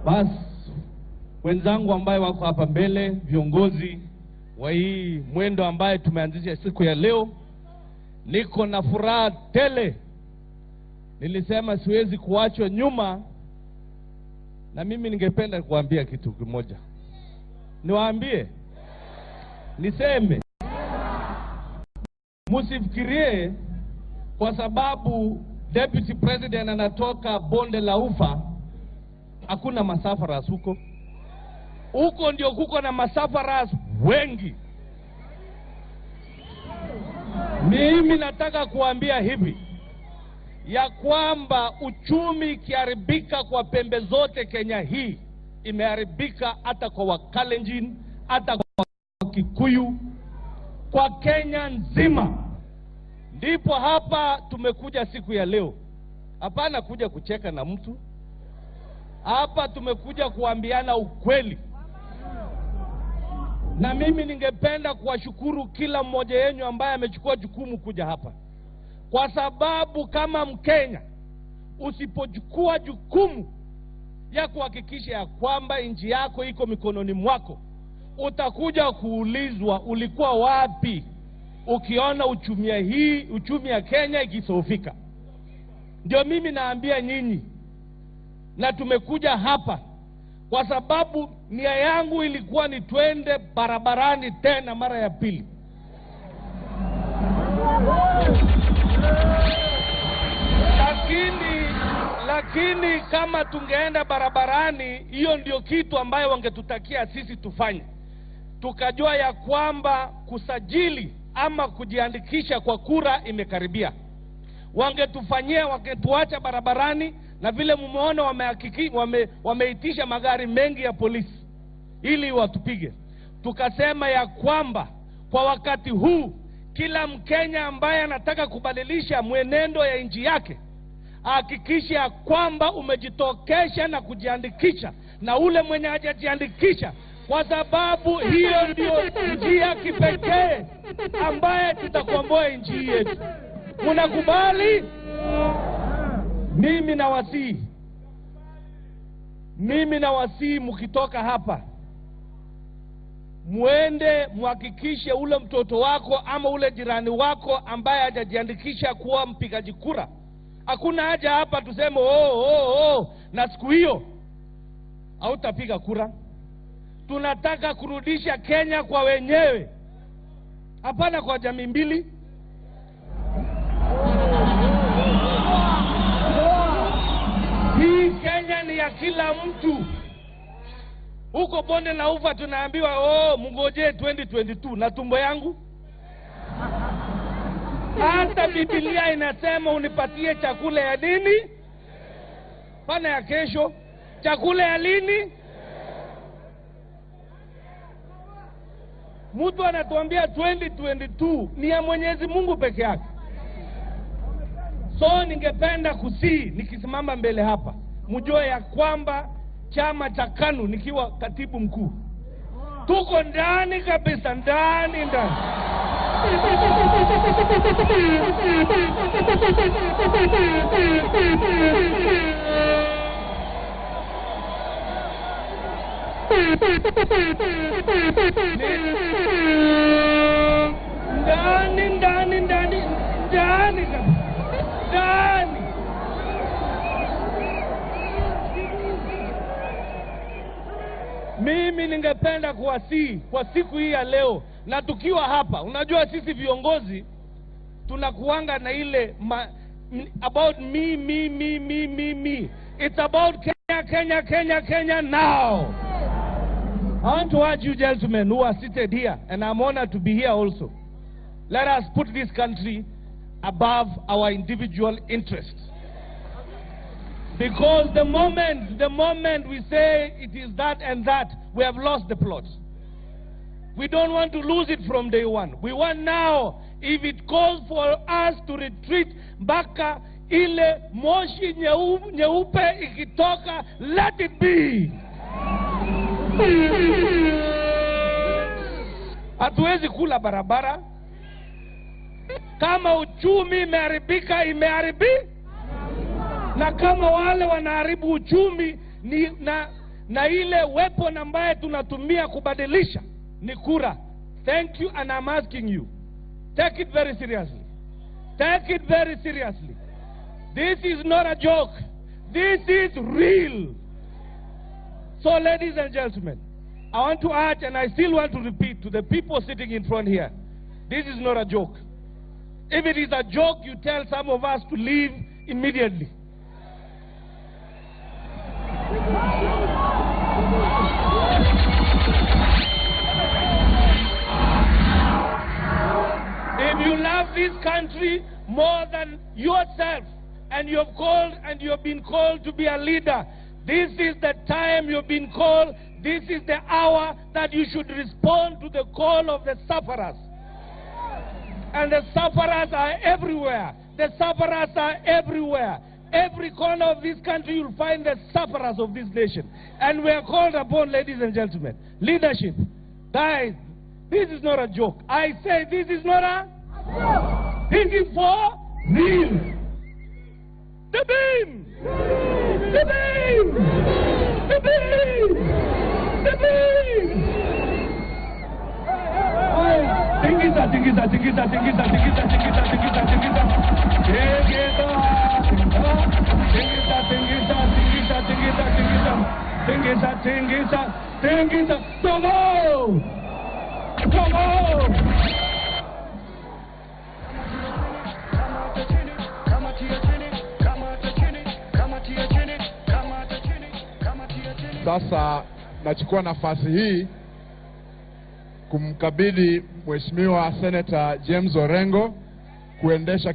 Basi wenzangu ambaye wako hapa mbele, viongozi wa hii mwendo ambaye tumeanzisha siku ya leo, niko na furaha tele. Nilisema siwezi kuachwa nyuma, na mimi ningependa kuambia kitu kimoja. Niwaambie, niseme, msifikirie kwa sababu Deputy President anatoka bonde la Ufa hakuna masafaras huko. Huko ndio kuko na masafaras wengi. Mimi nataka kuambia hivi, ya kwamba uchumi ikiharibika kwa pembe zote Kenya hii, imeharibika hata kwa Wakalenjin, hata kwa Kikuyu, kwa Kenya nzima. Ndipo hapa tumekuja siku ya leo. Hapana kuja kucheka na mtu. Hapa tumekuja kuambiana ukweli. Na mimi ningependa kuwashukuru kila mmoja wenu ambaye amechukua jukumu kuja hapa. Kwa sababu kama Mkenya, usipochukua jukumu ya kuhakikisha ya kwamba nchi yako iko mikononi mwako, utakuja kuulizwa ulikuwa wapi ukiona uchumi ya Kenya ikisofika. Ndio mimi naambia nyinyi, na tumekuja hapa kwa sababu nia yangu ilikuwa ni twende barabarani tena mara ya pili. Lakini kama tungeenda barabarani, hiyo ndio kitu ambayo wangetutakia sisi tufanye. Tukajua ya kwamba kusajili ama kujiandikisha kwa kura imekaribia. Wangetufanyia, wangetuacha barabarani, na vile mumeona wameitisha magari mengi ya polisi ili watupige. Tukasema ya kwamba kwa wakati huu, kila Mkenya ambaye anataka kubadilisha mwenendo ya nchi yake, hakikisha kwamba umejitokesha na kujiandikisha, na ule mwenye hajajiandikisha, kwa sababu hiyo ndio njia kipekee ambaye tutakomboa nchi yetu. Mnakubali? Mimi nawasihi mkitoka hapa, muende muhakikishe ule mtoto wako ama ule jirani wako ambaye hajajiandikisha kuwa mpigaji kura. Hakuna haja hapa tuseme na siku hiyo hautapiga kura. Tunataka kurudisha Kenya kwa wenyewe, hapana kwa jamii mbili. Hii Kenya ni ya kila mtu. Huko bonde la Ufa tunaambiwa mngoje 2022 na tumbo yangu. Hata Biblia inasema unipatie chakula ya nini? Pana ya kesho. Chakula ya lini? Mtu anatuambia 2022 ni ya Mwenyezi Mungu peke yake. So ningependa nikisimama mbele hapa, mjue ya kwamba chama cha KANU nikiwa katibu mkuu, tuko ndani kabisa, ndani. Mimi ningependa kuwasihi kwa siku hii ya leo, na tukiwa hapa, unajua sisi viongozi tunakuanga na ile about me. It's about Kenya now. I want to urge you gentlemen who are seated here, and I'm honored to be here also. Let us put this country above our individual interests. Because the moment we say it is that and that, we have lost the plot. We don't want to lose it from day one. We want now, if it calls for us to retreat baka ile moshi nyeupe ikitoka, let it be. Hatuwezi kula barabara. Kama uchumi imeharibika, imeharibika. Na kama wale wanaharibu uchumi na ile weapon ambaye tunatumia kubadilisha ni kura. Thank you, and I'm asking you, take it very seriously. Take it very seriously. This is not a joke. This is real. So, ladies and gentlemen, I want to urge, and I still want to repeat to the people sitting in front here, this is not a joke. If it is a joke, you tell some of us to leave immediately. If you love this country more than yourself, and you have called and you have been called to be a leader, this is the time you've been called. This is the hour that you should respond to the call of the sufferers. And the sufferers are everywhere. The sufferers are everywhere. Every corner of this country you'll find the sufferers of this nation. And we are called upon, ladies and gentlemen, leadership. Guys, this is not a joke. I say this is not a joke. This is for real. The beam! The beam! The beam! The beam! Tingisa, tingisa, tingisa, tingisa, tingisa, tingisa, tingisa, tingisa. Tingisa, tingisa, tingisa, tingisa, tingisa. Tingisa, tingisa, tingisa. Tomo! Tomo! Sasa nachukua nafasi hii kumkabidhi Mheshimiwa Senator James Orengo kuendesha